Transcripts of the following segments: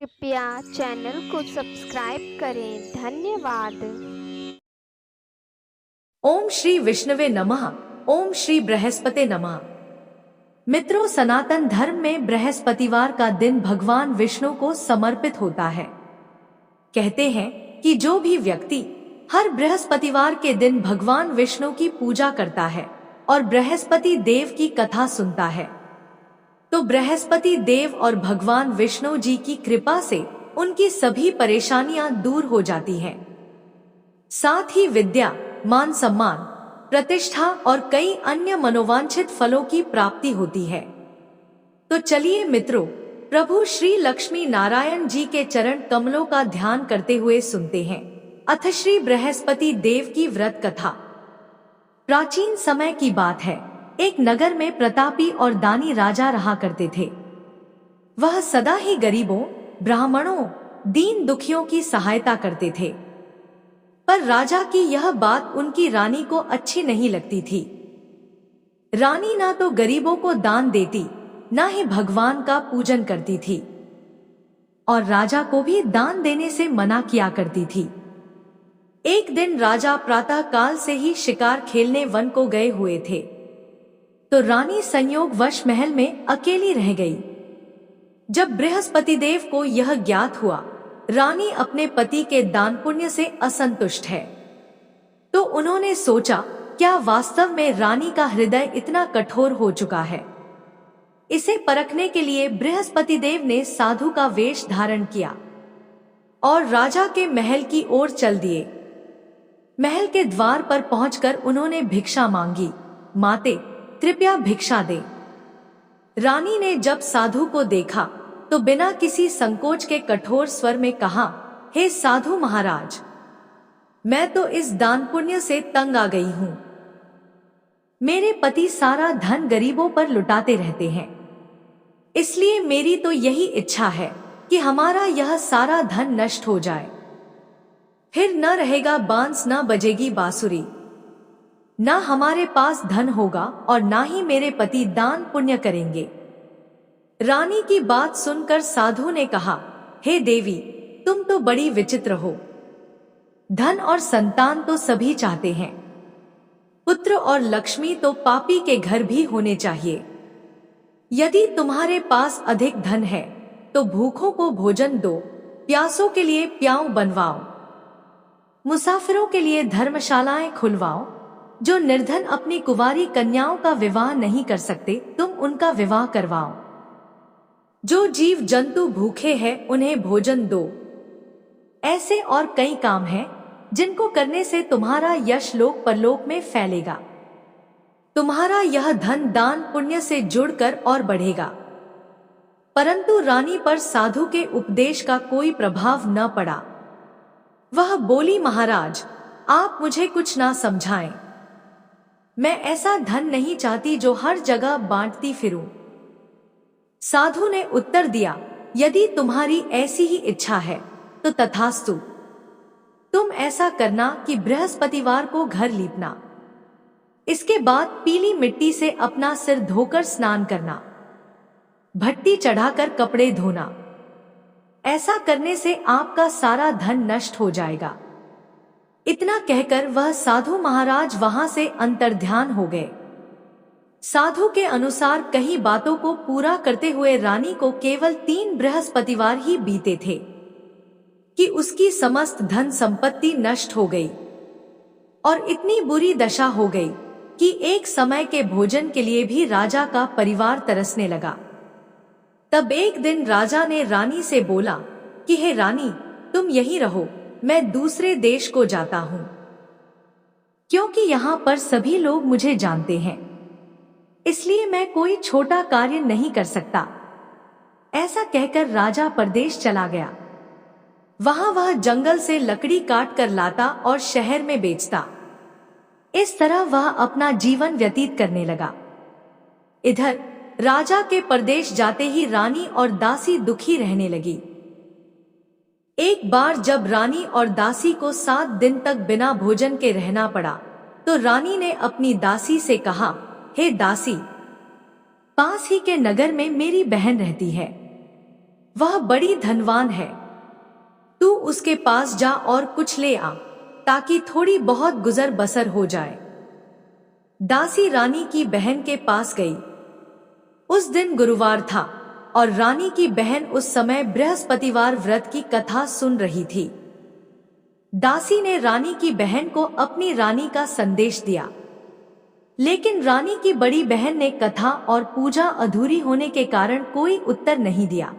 कृपया चैनल को सब्सक्राइब करें। धन्यवाद। ओम श्री विष्णुवे नमः। ओम श्री बृहस्पते नमः। मित्रों, सनातन धर्म में बृहस्पतिवार का दिन भगवान विष्णु को समर्पित होता है। कहते हैं कि जो भी व्यक्ति हर बृहस्पतिवार के दिन भगवान विष्णु की पूजा करता है और बृहस्पति देव की कथा सुनता है, तो बृहस्पति देव और भगवान विष्णु जी की कृपा से उनकी सभी परेशानियां दूर हो जाती हैं। साथ ही विद्या, मान सम्मान, प्रतिष्ठा और कई अन्य मनोवांछित फलों की प्राप्ति होती है। तो चलिए मित्रों, प्रभु श्री लक्ष्मी नारायण जी के चरण कमलों का ध्यान करते हुए सुनते हैं अथ श्री बृहस्पति देव की व्रत कथा। प्राचीन समय की बात है। एक नगर में प्रतापी और दानी राजा रहा करते थे। वह सदा ही गरीबों, ब्राह्मणों, दीन दुखियों की सहायता करते थे। पर राजा की यह बात उनकी रानी को अच्छी नहीं लगती थी। रानी ना तो गरीबों को दान देती, ना ही भगवान का पूजन करती थी, और राजा को भी दान देने से मना किया करती थी। एक दिन राजा प्रातः काल से ही शिकार खेलने वन को गए हुए थे, तो रानी संयोगवश महल में अकेली रह गई। जब बृहस्पति देव को यह ज्ञात हुआ रानी अपने पति के दान पुण्य से असंतुष्ट है, तो उन्होंने सोचा, क्या वास्तव में रानी का हृदय इतना कठोर हो चुका है? इसे परखने के लिए बृहस्पति देव ने साधु का वेश धारण किया और राजा के महल की ओर चल दिए। महल के द्वार पर पहुंचकर उन्होंने भिक्षा मांगी, माते कृपया भिक्षा दे। रानी ने जब साधु को देखा तो बिना किसी संकोच के कठोर स्वर में कहा, हे साधु महाराज, मैं तो इस दान पुण्य से तंग आ गई हूं। मेरे पति सारा धन गरीबों पर लुटाते रहते हैं, इसलिए मेरी तो यही इच्छा है कि हमारा यह सारा धन नष्ट हो जाए। फिर न रहेगा बांस, न बजेगी बांसुरी, ना हमारे पास धन होगा और ना ही मेरे पति दान पुण्य करेंगे। रानी की बात सुनकर साधु ने कहा, हे देवी, तुम तो बड़ी विचित्र हो। धन और संतान तो सभी चाहते हैं, पुत्र और लक्ष्मी तो पापी के घर भी होने चाहिए। यदि तुम्हारे पास अधिक धन है तो भूखों को भोजन दो, प्यासों के लिए प्याऊ बनवाओ, मुसाफिरों के लिए धर्मशालाएं खुलवाओ। जो निर्धन अपनी कुंवारी कन्याओं का विवाह नहीं कर सकते, तुम उनका विवाह करवाओ। जो जीव जंतु भूखे हैं उन्हें भोजन दो। ऐसे और कई काम हैं जिनको करने से तुम्हारा यश लोक परलोक में फैलेगा। तुम्हारा यह धन दान पुण्य से जुड़कर और बढ़ेगा। परंतु रानी पर साधु के उपदेश का कोई प्रभाव न पड़ा। वह बोली, महाराज, आप मुझे कुछ ना समझाएं। मैं ऐसा धन नहीं चाहती जो हर जगह बांटती फिरूं। साधु ने उत्तर दिया, यदि तुम्हारी ऐसी ही इच्छा है तो तथास्तु। तुम ऐसा करना कि बृहस्पतिवार को घर लीपना, इसके बाद पीली मिट्टी से अपना सिर धोकर स्नान करना, भट्टी चढ़ाकर कपड़े धोना। ऐसा करने से आपका सारा धन नष्ट हो जाएगा। इतना कहकर वह साधु महाराज वहां से अंतर्ध्यान हो गए। साधु के अनुसार कई बातों को पूरा करते हुए रानी को केवल 3 बृहस्पतिवार ही बीते थे कि उसकी समस्त धन संपत्ति नष्ट हो गई और इतनी बुरी दशा हो गई कि एक समय के भोजन के लिए भी राजा का परिवार तरसने लगा। तब एक दिन राजा ने रानी से बोला कि हे रानी, तुम यहीं रहो, मैं दूसरे देश को जाता हूं, क्योंकि यहाँ पर सभी लोग मुझे जानते हैं, इसलिए मैं कोई छोटा कार्य नहीं कर सकता। ऐसा कहकर राजा परदेश चला गया। वहां वह जंगल से लकड़ी काट कर लाता और शहर में बेचता। इस तरह वह अपना जीवन व्यतीत करने लगा। इधर राजा के परदेश जाते ही रानी और दासी दुखी रहने लगी। एक बार जब रानी और दासी को 7 दिन तक बिना भोजन के रहना पड़ा, तो रानी ने अपनी दासी से कहा, हे दासी, पास ही के नगर में मेरी बहन रहती है, वह बड़ी धनवान है। तू उसके पास जा और कुछ ले आ, ताकि थोड़ी बहुत गुजर बसर हो जाए। दासी रानी की बहन के पास गई। उस दिन गुरुवार था और रानी की बहन उस समय बृहस्पतिवार व्रत की कथा सुन रही थी। दासी ने रानी की बहन को अपनी रानी का संदेश दिया, लेकिन रानी की बड़ी बहन ने कथा और पूजा अधूरी होने के कारण कोई उत्तर नहीं दिया।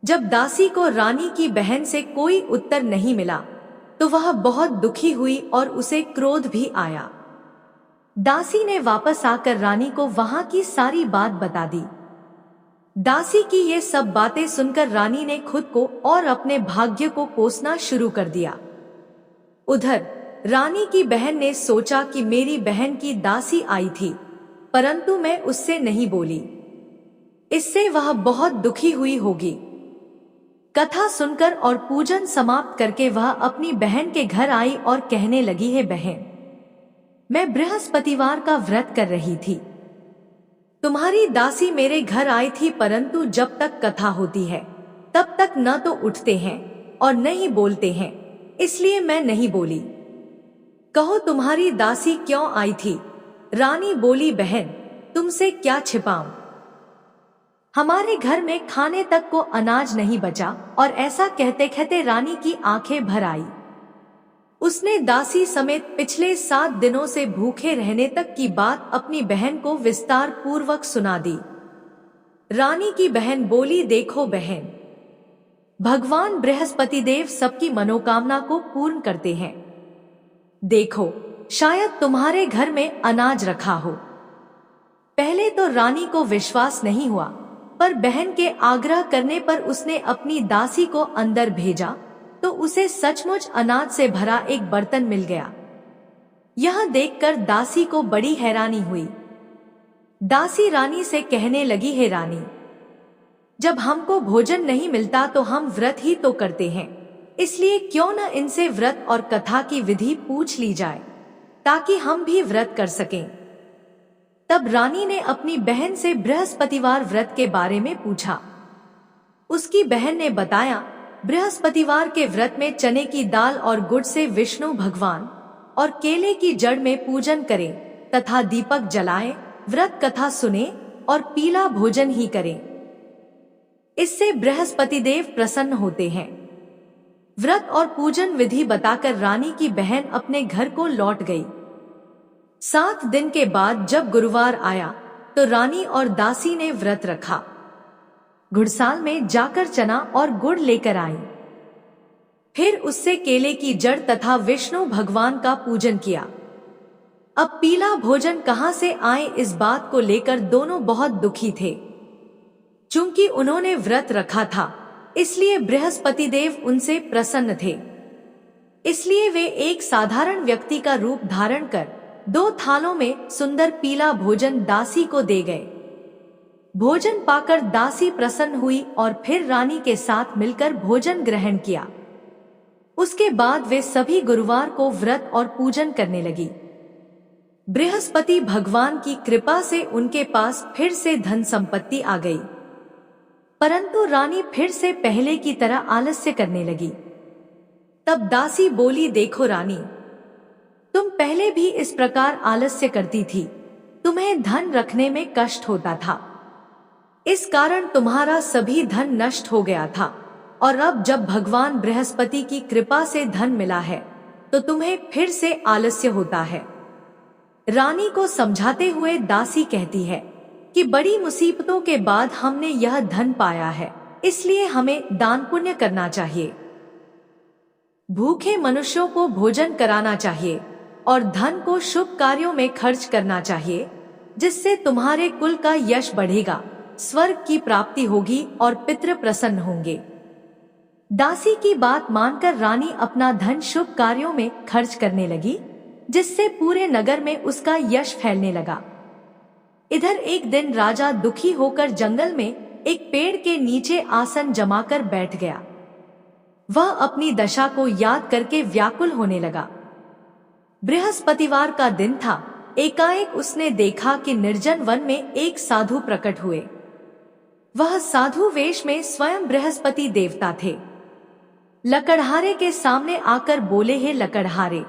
जब दासी को रानी की बहन से कोई उत्तर नहीं मिला तो वह बहुत दुखी हुई और उसे क्रोध भी आया। दासी ने वापस आकर रानी को वहां की सारी बात बता दी। दासी की ये सब बातें सुनकर रानी ने खुद को और अपने भाग्य को कोसना शुरू कर दिया। उधर रानी की बहन ने सोचा कि मेरी बहन की दासी आई थी, परंतु मैं उससे नहीं बोली, इससे वह बहुत दुखी हुई होगी। कथा सुनकर और पूजन समाप्त करके वह अपनी बहन के घर आई और कहने लगी, है बहन, मैं बृहस्पतिवार का व्रत कर रही थी। तुम्हारी दासी मेरे घर आई थी, परंतु जब तक कथा होती है तब तक न तो उठते हैं और न ही बोलते हैं, इसलिए मैं नहीं बोली। कहो तुम्हारी दासी क्यों आई थी? रानी बोली, बहन तुमसे क्या छिपाऊं, हमारे घर में खाने तक को अनाज नहीं बचा। और ऐसा कहते कहते रानी की आंखें भर आई। उसने दासी समेत पिछले 7 दिनों से भूखे रहने तक की बात अपनी बहन को विस्तार पूर्वक सुना दी। रानी की बहन बोली, देखो बहन, भगवान बृहस्पति देव सबकी मनोकामना को पूर्ण करते हैं। देखो, शायद तुम्हारे घर में अनाज रखा हो। पहले तो रानी को विश्वास नहीं हुआ, पर बहन के आग्रह करने पर उसने अपनी दासी को अंदर भेजा तो उसे सचमुच अनाज से भरा एक बर्तन मिल गया। यह देखकर दासी को बड़ी हैरानी हुई। दासी रानी से कहने लगी, है रानी, जब हमको भोजन नहीं मिलता तो हम व्रत ही तो करते हैं, इसलिए क्यों न इनसे व्रत और कथा की विधि पूछ ली जाए, ताकि हम भी व्रत कर सकें। तब रानी ने अपनी बहन से बृहस्पतिवार व्रत के बारे में पूछा। उसकी बहन ने बताया, बृहस्पतिवार के व्रत में चने की दाल और गुड़ से विष्णु भगवान और केले की जड़ में पूजन करें तथा दीपक जलाएं, व्रत कथा सुने और पीला भोजन ही करें। इससे बृहस्पति देव प्रसन्न होते हैं। व्रत और पूजन विधि बताकर रानी की बहन अपने घर को लौट गई। 7 दिन के बाद जब गुरुवार आया तो रानी और दासी ने व्रत रखा। घुड़साल में जाकर चना और गुड़ लेकर आई। फिर उससे केले की जड़ तथा विष्णु भगवान का पूजन किया। अब पीला भोजन कहां से आए, इस बात को लेकर दोनों बहुत दुखी थे। चूंकि उन्होंने व्रत रखा था, इसलिए बृहस्पति देव उनसे प्रसन्न थे। इसलिए वे एक साधारण व्यक्ति का रूप धारण कर 2 थालों में सुंदर पीला भोजन दासी को दे गए। भोजन पाकर दासी प्रसन्न हुई और फिर रानी के साथ मिलकर भोजन ग्रहण किया। उसके बाद वे सभी गुरुवार को व्रत और पूजन करने लगी। बृहस्पति भगवान की कृपा से उनके पास फिर से धन संपत्ति आ गई, परंतु रानी फिर से पहले की तरह आलस्य करने लगी। तब दासी बोली, देखो रानी, तुम पहले भी इस प्रकार आलस्य करती थी, तुम्हें धन रखने में कष्ट होता था, इस कारण तुम्हारा सभी धन नष्ट हो गया था। और अब जब भगवान बृहस्पति की कृपा से धन मिला है तो तुम्हें फिर से आलस्य होता है। रानी को समझाते हुए दासी कहती है कि बड़ी मुसीबतों के बाद हमने यह धन पाया है, इसलिए हमें दान पुण्य करना चाहिए। भूखे मनुष्यों को भोजन कराना चाहिए और धन को शुभ कार्यों में खर्च करना चाहिए, जिससे तुम्हारे कुल का यश बढ़ेगा, स्वर्ग की प्राप्ति होगी और पितृ प्रसन्न होंगे। दासी की बात मानकर रानी अपना धन शुभ कार्यों में खर्च करने लगी, जिससे पूरे नगर में उसका यश फैलने लगा। इधर एक दिन राजा दुखी होकर जंगल में एक पेड़ के नीचे आसन जमाकर बैठ गया। वह अपनी दशा को याद करके व्याकुल होने लगा। बृहस्पतिवार का दिन था। एकाएक उसने देखा कि निर्जन वन में एक साधु प्रकट हुए। वह साधु वेश में स्वयं बृहस्पति देवता थे। लकड़हारे के सामने आकर बोले, हे लकड़हारे,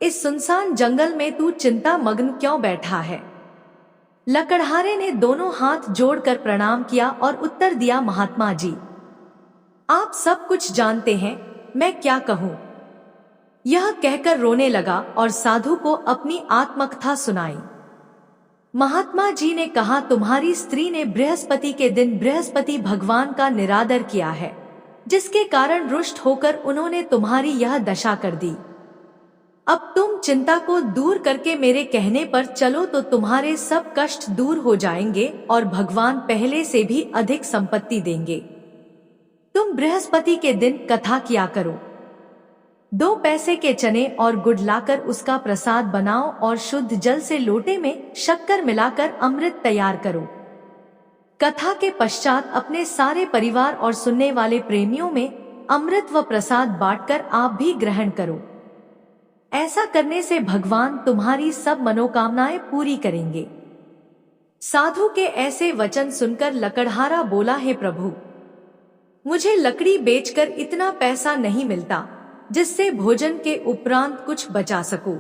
इस सुनसान जंगल में तू चिंता मग्न क्यों बैठा है? लकड़हारे ने दोनों हाथ जोड़कर प्रणाम किया और उत्तर दिया, महात्मा जी, आप सब कुछ जानते हैं, मैं क्या कहूँ। यह कहकर रोने लगा और साधु को अपनी आत्मकथा सुनाई। महात्मा जी ने कहा, तुम्हारी स्त्री ने बृहस्पति के दिन बृहस्पति भगवान का निरादर किया है, जिसके कारण रुष्ट होकर उन्होंने तुम्हारी यह दशा कर दी। अब तुम चिंता को दूर करके मेरे कहने पर चलो तो तुम्हारे सब कष्ट दूर हो जाएंगे और भगवान पहले से भी अधिक संपत्ति देंगे। तुम बृहस्पति के दिन कथा किया करो। 2 पैसे के चने और गुड़ लाकर उसका प्रसाद बनाओ और शुद्ध जल से लोटे में शक्कर मिलाकर अमृत तैयार करो। कथा के पश्चात अपने सारे परिवार और सुनने वाले प्रेमियों में अमृत व प्रसाद बांटकर आप भी ग्रहण करो। ऐसा करने से भगवान तुम्हारी सब मनोकामनाएं पूरी करेंगे। साधु के ऐसे वचन सुनकर लकड़हारा बोला, हे प्रभु, मुझे लकड़ी बेचकर इतना पैसा नहीं मिलता जिससे भोजन के उपरांत कुछ बचा सकूं।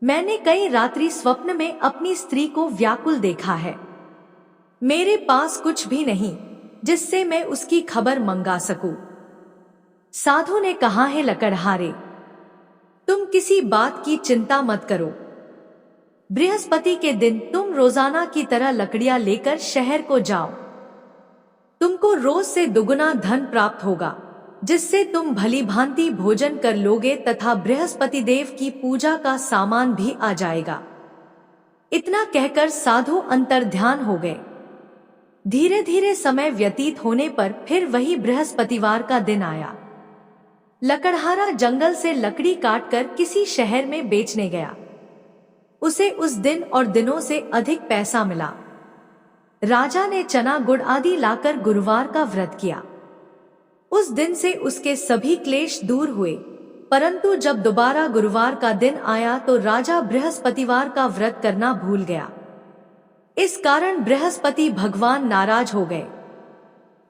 मैंने कई रात्रि स्वप्न में अपनी स्त्री को व्याकुल देखा है। मेरे पास कुछ भी नहीं जिससे मैं उसकी खबर मंगा सकूं। साधु ने कहा, है लकड़हारे, तुम किसी बात की चिंता मत करो। बृहस्पति के दिन तुम रोजाना की तरह लकड़ियां लेकर शहर को जाओ। तुमको रोज से दुगुना धन प्राप्त होगा, जिससे तुम भली भांति भोजन कर लोगे तथा बृहस्पति देव की पूजा का सामान भी आ जाएगा। इतना कहकर साधु अंतर्ध्यान हो गए। धीरे धीरे समय व्यतीत होने पर फिर वही बृहस्पतिवार का दिन आया। लकड़हारा जंगल से लकड़ी काटकर किसी शहर में बेचने गया। उसे उस दिन और दिनों से अधिक पैसा मिला। राजा ने चना गुड़ आदि लाकर गुरुवार का व्रत किया। उस दिन से उसके सभी क्लेश दूर हुए, परंतु जब दोबारा गुरुवार का दिन आया तो राजा बृहस्पतिवार का व्रत करना भूल गया। इस कारण बृहस्पति भगवान नाराज हो गए।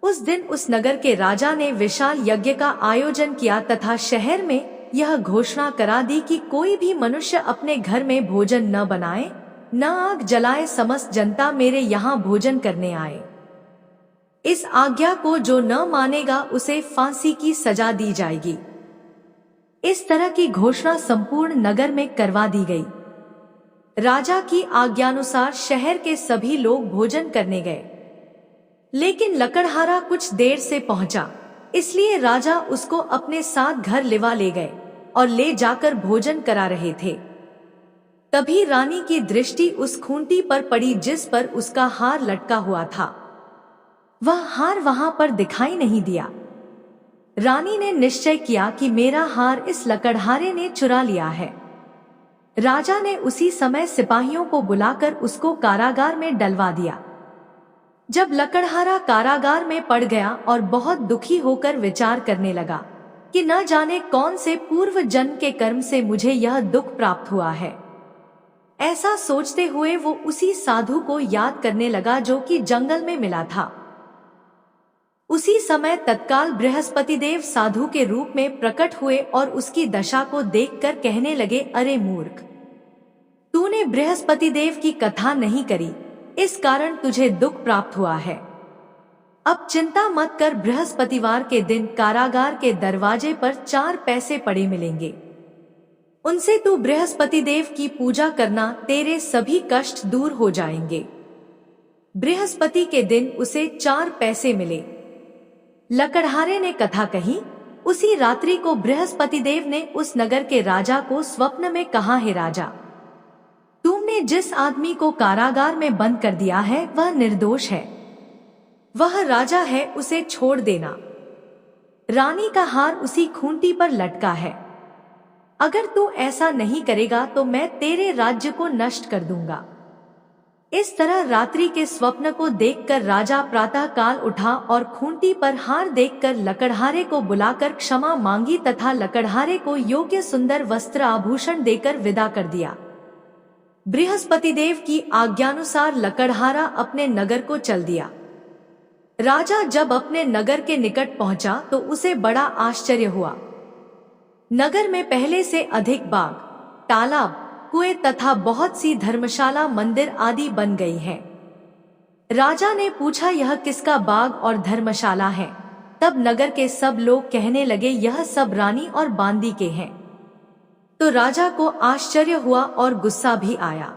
उस दिन उस नगर के राजा ने विशाल यज्ञ का आयोजन किया तथा शहर में यह घोषणा करा दी कि कोई भी मनुष्य अपने घर में भोजन न बनाए, न आग जलाए, समस्त जनता मेरे यहाँ भोजन करने आए। इस आज्ञा को जो न मानेगा उसे फांसी की सजा दी जाएगी। इस तरह की घोषणा संपूर्ण नगर में करवा दी गई। राजा की आज्ञानुसार शहर के सभी लोग भोजन करने गए, लेकिन लकड़हारा कुछ देर से पहुंचा, इसलिए राजा उसको अपने साथ घर लिवा ले गए और ले जाकर भोजन करा रहे थे। तभी रानी की दृष्टि उस खूंटी पर पड़ी जिस पर उसका हार लटका हुआ था। वह हार वहां पर दिखाई नहीं दिया। रानी ने निश्चय किया कि मेरा हार इस लकड़हारे ने चुरा लिया है। राजा ने उसी समय सिपाहियों को बुलाकर उसको कारागार में डलवा दिया। जब लकड़हारा कारागार में पड़ गया और बहुत दुखी होकर विचार करने लगा कि न जाने कौन से पूर्व जन्म के कर्म से मुझे यह दुख प्राप्त हुआ है, ऐसा सोचते हुए वो उसी साधु को याद करने लगा जो कि जंगल में मिला था। उसी समय तत्काल बृहस्पति देव साधु के रूप में प्रकट हुए और उसकी दशा को देखकर कहने लगे, अरे मूर्ख, तूने बृहस्पति देव की कथा नहीं करी, इस कारण तुझे दुख प्राप्त हुआ है। अब चिंता मत कर, बृहस्पतिवार के दिन कारागार के दरवाजे पर 4 पैसे पड़े मिलेंगे। उनसे तू बृहस्पति देव की पूजा करना, तेरे सभी कष्ट दूर हो जाएंगे। बृहस्पति के दिन उसे 4 पैसे मिले। लकड़हारे ने कथा कही। उसी रात्रि को बृहस्पति देव ने उस नगर के राजा को स्वप्न में कहा, हे राजा, तुमने जिस आदमी को कारागार में बंद कर दिया है वह निर्दोष है। वह राजा है, उसे छोड़ देना। रानी का हार उसी खूंटी पर लटका है। अगर तू ऐसा नहीं करेगा तो मैं तेरे राज्य को नष्ट कर दूंगा। इस तरह रात्रि के स्वप्न को देखकर राजा प्रातः काल उठा और खूंटी पर हार देखकर लकड़हारे को बुलाकर क्षमा मांगी तथा लकड़हारे को योग्य सुंदर वस्त्र आभूषण देकर विदा कर दिया। बृहस्पति देव की आज्ञानुसार लकड़हारा अपने नगर को चल दिया। राजा जब अपने नगर के निकट पहुंचा तो उसे बड़ा आश्चर्य हुआ। नगर में पहले से अधिक बाग, तालाब, कुएं तथा बहुत सी धर्मशाला, मंदिर आदि बन गई हैं। राजा ने पूछा, यह किसका बाग और धर्मशाला है? तब नगर के सब लोग कहने लगे, यह सब रानी और बांदी के हैं। तो राजा को आश्चर्य हुआ और गुस्सा भी आया।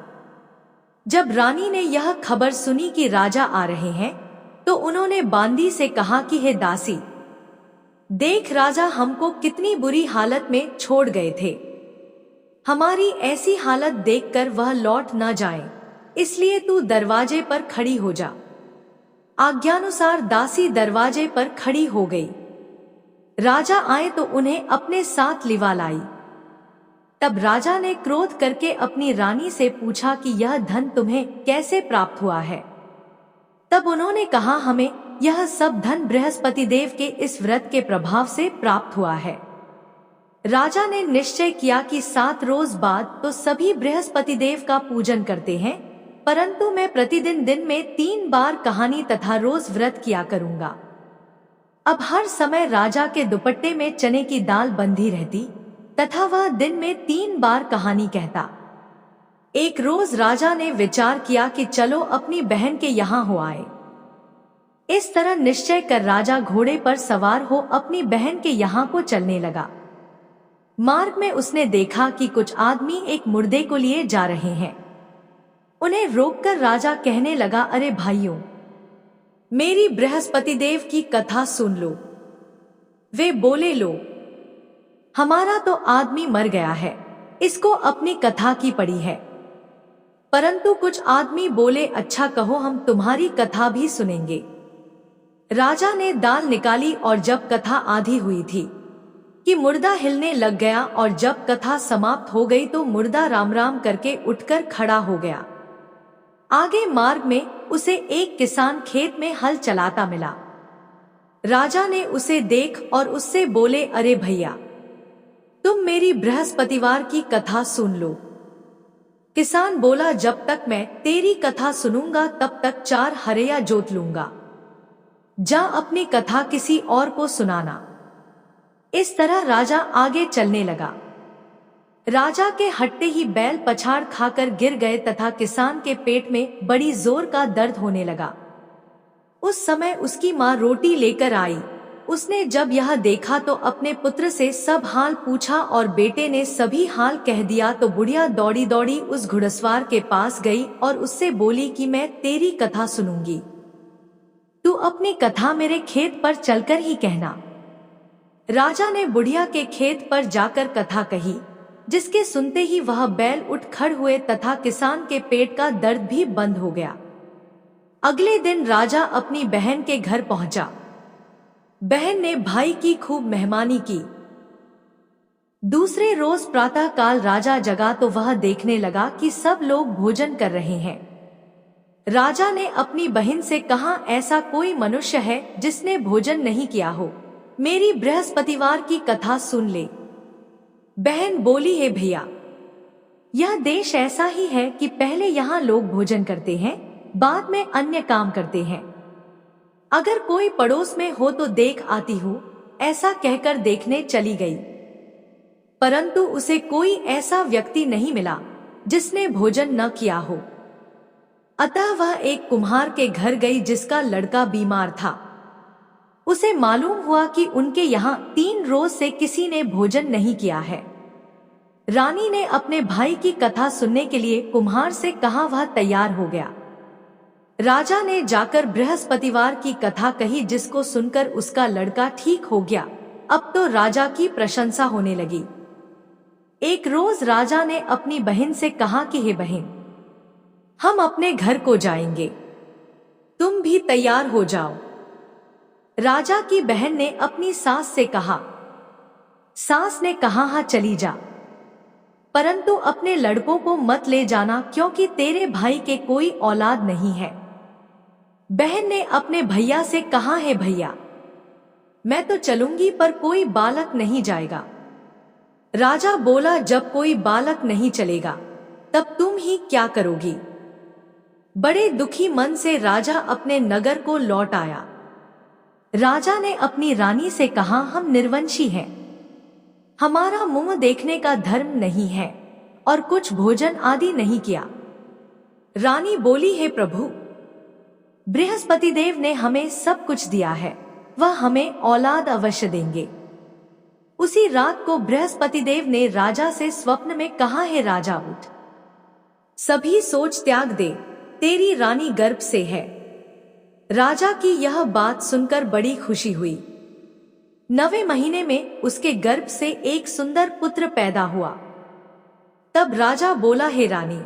जब रानी ने यह खबर सुनी कि राजा आ रहे हैं, तो उन्होंने बांदी से कहा कि हे दासी, देख राजा हमको कितनी बुरी हालत में छोड़ गए थे। हमारी ऐसी हालत देखकर वह लौट न जाए, इसलिए तू दरवाजे पर खड़ी हो जा। आज्ञानुसार दासी दरवाजे पर खड़ी हो गई। राजा आए तो उन्हें अपने साथ लिवा लाई। तब राजा ने क्रोध करके अपनी रानी से पूछा कि यह धन तुम्हें कैसे प्राप्त हुआ है? तब उन्होंने कहा, हमें यह सब धन बृहस्पति देव के इस व्रत के प्रभाव से प्राप्त हुआ है। राजा ने निश्चय किया कि 7 रोज बाद तो सभी बृहस्पति देव का पूजन करते हैं, परंतु मैं प्रतिदिन दिन में 3 बार कहानी तथा रोज व्रत किया करूंगा। अब हर समय राजा के दुपट्टे में चने की दाल बंधी रहती तथा वह दिन में 3 बार कहानी कहता। एक रोज राजा ने विचार किया कि चलो अपनी बहन के यहाँ हो आए। इस तरह निश्चय कर राजा घोड़े पर सवार हो अपनी बहन के यहाँ को चलने लगा। मार्ग में उसने देखा कि कुछ आदमी एक मुर्दे को लिए जा रहे हैं। उन्हें रोककर राजा कहने लगा, अरे भाइयों, मेरी बृहस्पति देव की कथा सुन लो। वे बोले, लो, हमारा तो आदमी मर गया है, इसको अपनी कथा की पड़ी है। परंतु कुछ आदमी बोले, अच्छा कहो, हम तुम्हारी कथा भी सुनेंगे। राजा ने दाल निकाली और जब कथा आधी हुई थी कि मुर्दा हिलने लग गया, और जब कथा समाप्त हो गई तो मुर्दा राम राम करके उठकर खड़ा हो गया। आगे मार्ग में उसे एक किसान खेत में हल चलाता मिला। राजा ने उसे देख और उससे बोले, अरे भैया, तुम मेरी बृहस्पतिवार की कथा सुन लो। किसान बोला, जब तक मैं तेरी कथा सुनूंगा तब तक 4 हरया जोत लूंगा। जा अपनी कथा किसी और को सुनाना। इस तरह राजा आगे चलने लगा। राजा के हटते ही बैल पछाड़ खाकर गिर गए तथा किसान के पेट में बड़ी जोर का दर्द होने लगा। उस समय उसकी माँ रोटी लेकर आई। उसने जब यह देखा तो अपने पुत्र से सब हाल पूछा और बेटे ने सभी हाल कह दिया। तो बुढ़िया दौड़ी दौड़ी उस घुड़सवार के पास गई और उससे बोली कि मैं तेरी कथा सुनूंगी, तू अपनी कथा मेरे खेत पर चलकर ही कहना। राजा ने बुढ़िया के खेत पर जाकर कथा कही, जिसके सुनते ही वह बैल उठ खड़ हुए तथा किसान के पेट का दर्द भी बंद हो गया। अगले दिन राजा अपनी बहन के घर पहुंचा। बहन ने भाई की खूब मेहमानी की। दूसरे रोज प्रातः काल राजा जगा तो वह देखने लगा कि सब लोग भोजन कर रहे हैं। राजा ने अपनी बहन से कहा, ऐसा कोई मनुष्य है जिसने भोजन नहीं किया हो, मेरी बृहस्पतिवार की कथा सुन ले। बहन बोली, है भैया, यह देश ऐसा ही है कि पहले यहाँ लोग भोजन करते हैं, बाद में अन्य काम करते हैं। अगर कोई पड़ोस में हो तो देख आती हूँ, ऐसा कहकर देखने चली गई, परंतु उसे कोई ऐसा व्यक्ति नहीं मिला जिसने भोजन न किया हो। अतः वह एक कुम्हार के घर गई जिसका लड़का बीमार था। उसे मालूम हुआ कि उनके यहाँ 3 रोज से किसी ने भोजन नहीं किया है। रानी ने अपने भाई की कथा सुनने के लिए कुम्हार से कहा, वह तैयार हो गया। राजा ने जाकर बृहस्पतिवार की कथा कही, जिसको सुनकर उसका लड़का ठीक हो गया। अब तो राजा की प्रशंसा होने लगी। एक रोज राजा ने अपनी बहन से कहा कि हे बहन, हम अपने घर को जाएंगे, तुम भी तैयार हो जाओ। राजा की बहन ने अपनी सास से कहा। सास ने कहा, हाँ चली जा, परंतु अपने लड़कों को मत ले जाना, क्योंकि तेरे भाई के कोई औलाद नहीं है। बहन ने अपने भैया से कहा, है भैया, मैं तो चलूंगी पर कोई बालक नहीं जाएगा। राजा बोला, जब कोई बालक नहीं चलेगा तब तुम ही क्या करोगी। बड़े दुखी मन से राजा अपने नगर को लौट आया। राजा ने अपनी रानी से कहा, हम निर्वंशी हैं, हमारा मुंह देखने का धर्म नहीं है और कुछ भोजन आदि नहीं किया। रानी बोली, हे प्रभु, बृहस्पति देव ने हमें सब कुछ दिया है, वह हमें औलाद अवश्य देंगे। उसी रात को बृहस्पति देव ने राजा से स्वप्न में कहा, हे राजा, उठ, सभी सोच त्याग दे, तेरी रानी गर्भ से है। राजा की यह बात सुनकर बड़ी खुशी हुई। 9वें महीने में उसके गर्भ से एक सुंदर पुत्र पैदा हुआ। तब राजा बोला, हे रानी,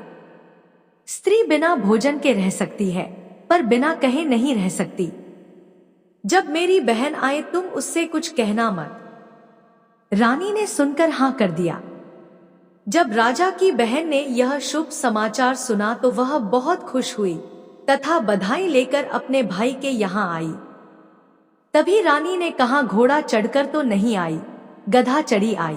स्त्री बिना भोजन के रह सकती है, पर बिना कहे नहीं रह सकती। जब मेरी बहन आए तुम उससे कुछ कहना मत। रानी ने सुनकर हाँ कर दिया। जब राजा की बहन ने यह शुभ समाचार सुना तो वह बहुत खुश हुई तथा बधाई लेकर अपने भाई के यहाँ आई। तभी रानी ने कहा, घोड़ा चढ़कर तो नहीं आई, गधा चढ़ी आई।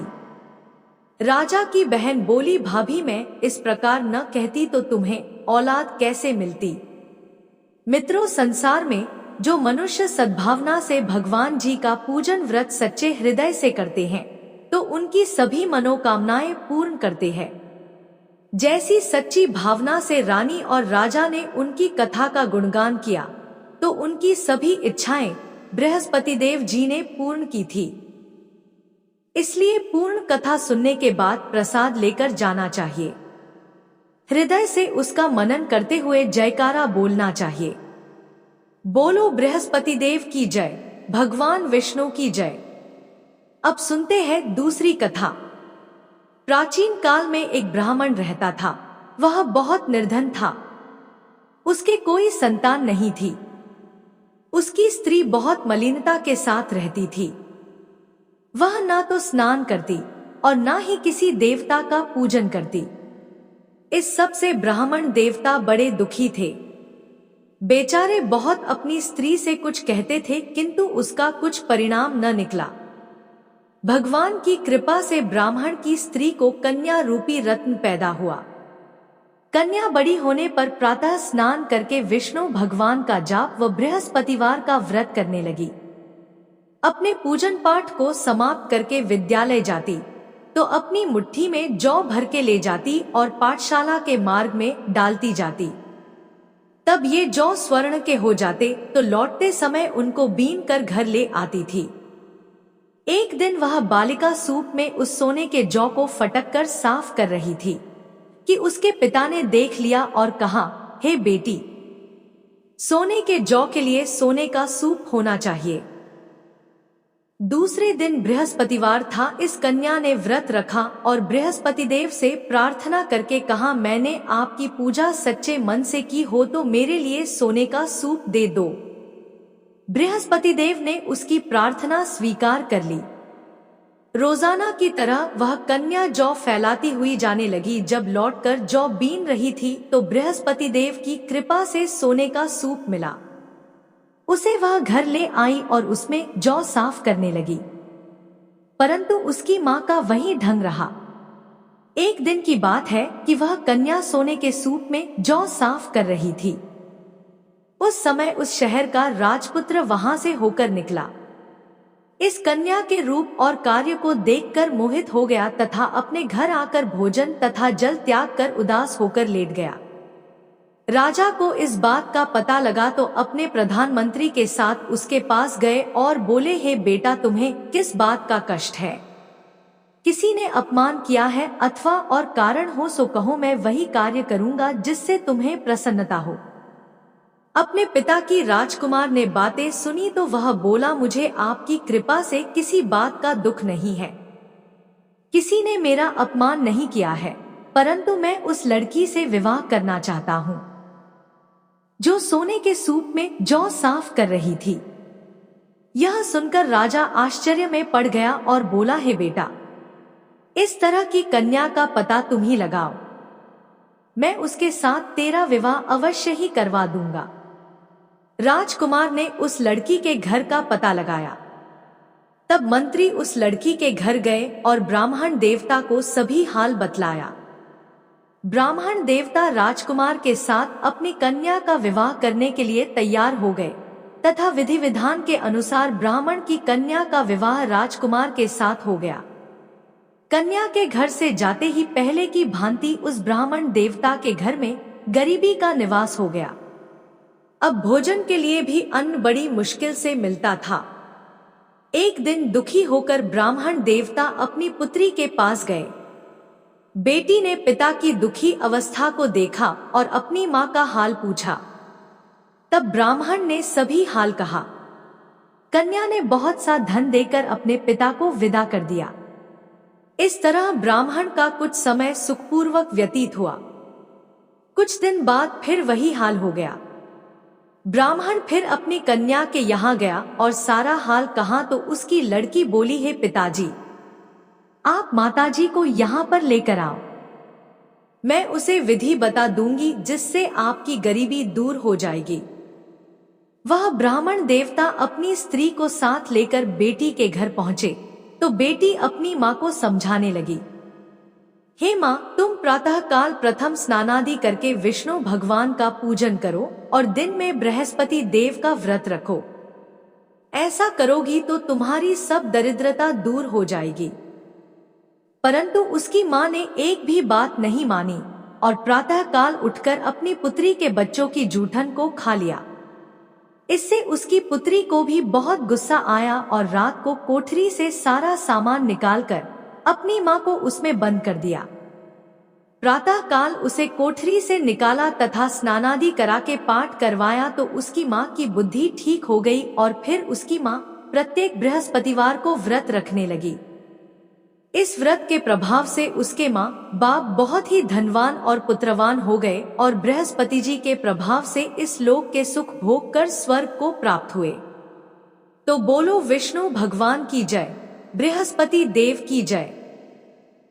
राजा की बहन बोली, भाभी, मैं इस प्रकार न कहती तो तुम्हें औलाद कैसे मिलती। मित्रों, संसार में जो मनुष्य सद्भावना से भगवान जी का पूजन व्रत सच्चे हृदय से करते हैं तो उनकी सभी मनोकामनाएं पूर्ण करते हैं। जैसी सच्ची भावना से रानी और राजा ने उनकी कथा का गुणगान किया तो उनकी सभी इच्छाएं बृहस्पति देव जी ने पूर्ण की थी। इसलिए पूर्ण कथा सुनने के बाद प्रसाद लेकर जाना चाहिए। हृदय से उसका मनन करते हुए जयकारा बोलना चाहिए। बोलो बृहस्पति देव की जय, भगवान विष्णु की जय। अब सुनते हैं दूसरी कथा। प्राचीन काल में एक ब्राह्मण रहता था। वह बहुत निर्धन था। उसके कोई संतान नहीं थी। उसकी स्त्री बहुत मलिनता के साथ रहती थी। वह ना तो स्नान करती और ना ही किसी देवता का पूजन करती। इस सब से ब्राह्मण देवता बड़े दुखी थे। बेचारे बहुत अपनी स्त्री से कुछ कहते थे किंतु उसका कुछ परिणाम न निकला। भगवान की कृपा से ब्राह्मण की स्त्री को कन्या रूपी रत्न पैदा हुआ। कन्या बड़ी होने पर प्रातः स्नान करके विष्णु भगवान का जाप व बृहस्पतिवार का व्रत करने लगी। अपने पूजन पाठ को समाप्त करके विद्यालय जाती तो अपनी मुट्ठी में जौ भर के ले जाती और पाठशाला के मार्ग में डालती जाती। तब ये जौ स्वर्ण के हो जाते तो लौटते समय उनको बीन कर घर ले आती थी। एक दिन वह बालिका सूप में उस सोने के जौ को फटक कर साफ कर रही थी कि उसके पिता ने देख लिया और कहा, हे बेटी, सोने के जौ के लिए सोने का सूप होना चाहिए। दूसरे दिन बृहस्पतिवार था। इस कन्या ने व्रत रखा और बृहस्पति देव से प्रार्थना करके कहा, मैंने आपकी पूजा सच्चे मन से की हो तो मेरे लिए सोने का सूप दे दो। बृहस्पति देव ने उसकी प्रार्थना स्वीकार कर ली। रोजाना की तरह वह कन्या जौ फैलाती हुई जाने लगी। जब लौटकर जौ बीन रही थी तो बृहस्पति देव की कृपा से सोने का सूप मिला। उसे वह घर ले आई और उसमें जौ साफ करने लगी, परंतु उसकी मां का वही ढंग रहा। एक दिन की बात है कि वह कन्या सोने के सूप में जौ साफ कर रही थी। उस समय उस शहर का राजपुत्र वहां से होकर निकला। इस कन्या के रूप और कार्य को देखकर मोहित हो गया तथा अपने घर आकर भोजन तथा जल त्याग कर उदास होकर लेट गया। राजा को इस बात का पता लगा तो अपने प्रधानमंत्री के साथ उसके पास गए और बोले, हे बेटा, तुम्हें किस बात का कष्ट है? किसी ने अपमान किया है अथवा और कारण हो सो कहो, मैं वही कार्य करूंगा जिससे तुम्हें प्रसन्नता हो। अपने पिता की राजकुमार ने बातें सुनी तो वह बोला, मुझे आपकी कृपा से किसी बात का दुख नहीं है। किसी ने मेरा अपमान नहीं किया है, परंतु मैं उस लड़की से विवाह करना चाहता हूँ जो सोने के सूप में जौ साफ कर रही थी। यह सुनकर राजा आश्चर्य में पड़ गया और बोला, हे बेटा, इस तरह की कन्या का पता तुम ही लगाओ, मैं उसके साथ तेरा विवाह अवश्य ही करवा दूंगा। राजकुमार ने उस लड़की के घर का पता लगाया। तब मंत्री उस लड़की के घर गए और ब्राह्मण देवता को सभी हाल बतलाया। ब्राह्मण देवता राजकुमार के साथ अपनी कन्या का विवाह करने के लिए तैयार हो गए तथा विधि विधान के अनुसार ब्राह्मण की कन्या का विवाह राजकुमार के साथ हो गया। कन्या के घर से जाते ही पहले की भांति उस ब्राह्मण देवता के घर में गरीबी का निवास हो गया। अब भोजन के लिए भी अन्न बड़ी मुश्किल से मिलता था। एक दिन दुखी होकर ब्राह्मण देवता अपनी पुत्री के पास गए। बेटी ने पिता की दुखी अवस्था को देखा और अपनी मां का हाल पूछा। तब ब्राह्मण ने सभी हाल कहा। कन्या ने बहुत सा धन देकर अपने पिता को विदा कर दिया। इस तरह ब्राह्मण का कुछ समय सुखपूर्वक व्यतीत हुआ। कुछ दिन बाद फिर वही हाल हो गया। ब्राह्मण फिर अपनी कन्या के यहाँ गया और सारा हाल कहा तो उसकी लड़की बोली, हे पिताजी, आप माताजी को यहाँ पर लेकर आओ। मैं उसे विधि बता दूंगी जिससे आपकी गरीबी दूर हो जाएगी। वह ब्राह्मण देवता अपनी स्त्री को साथ लेकर बेटी के घर पहुंचे तो बेटी अपनी मां को समझाने लगी, हे मां, तुम प्रातः काल प्रथम स्नानादि करके विष्णु भगवान का पूजन करो और दिन में बृहस्पति देव का व्रत रखो। ऐसा करोगी तो तुम्हारी सब दरिद्रता दूर हो जाएगी। परंतु उसकी मां ने एक भी बात नहीं मानी और प्रातः काल उठकर अपनी पुत्री के बच्चों की जूठन को खा लिया। इससे उसकी पुत्री को भी बहुत गुस्सा आया और रात को कोठरी से सारा सामान निकालकर अपनी मां को उसमें बंद कर दिया। प्रातः काल उसे कोठरी से निकाला तथा स्नानादि करा के पाठ करवाया तो उसकी मां की बुद्धि ठीक हो गई और फिर उसकी मां प्रत्येक बृहस्पतिवार को व्रत रखने लगी। इस व्रत के प्रभाव से उसके मां बाप बहुत ही धनवान और पुत्रवान हो गए और बृहस्पति जी के प्रभाव से इस लोक के सुख भोग कर स्वर्ग को प्राप्त हुए। तो बोलो विष्णु भगवान की जय, बृहस्पति देव की जय।